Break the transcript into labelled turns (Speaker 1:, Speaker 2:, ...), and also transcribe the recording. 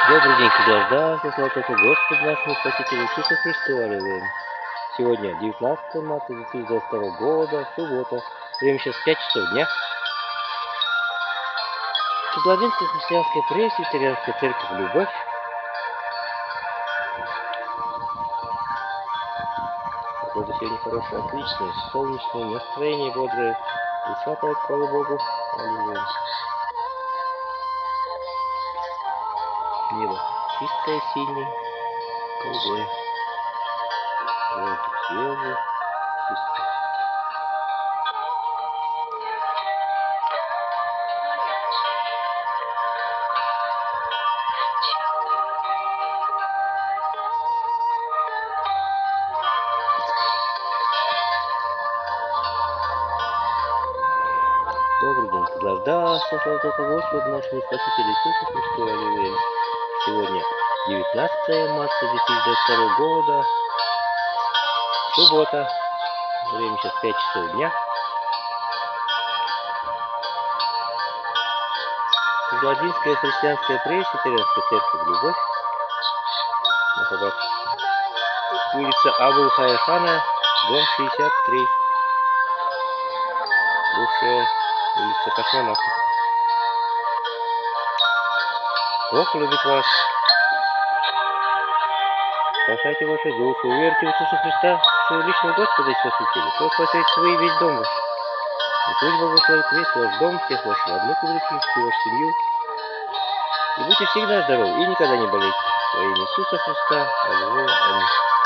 Speaker 1: Добрый день, да, слава Господу нашему Спасителю Иисусу Христу, аллилуйя. Сегодня 19 марта 2022 года, суббота. Время сейчас 5 часов дня. Владимирская христианская пресвитерианская церковь «Любовь». Погода сегодня хорошая, отличная, солнечное, настроение бодрое. Душа поет, слава Богу, аллилуйя. Небо чистое, синее, голубое. Воздух свежий, чистый. Добрый день, да, слава Господу нашему Спасителю Иисусу Христу, аллилуйя. Сегодня 19 марта 2022 года, суббота, время сейчас 5 часов дня. Владимирская христианская пресвитерианская церковь «Любовь», улица Абул-Хайр-хана, дом 63, бывшая улица Космонавтов. Бог любит вас. Спасайте ваши души, уверьте в Иисуса Христа, своего личного Господа и Спасителя. Кто спасет свой весь дом ваш. И пусть благословит весь ваш дом, всех ваших родных и близких, всю вашу семью. И будьте всегда здоровы и никогда не болейте. Во имя Иисуса Христа. Аллилуйя. Аминь.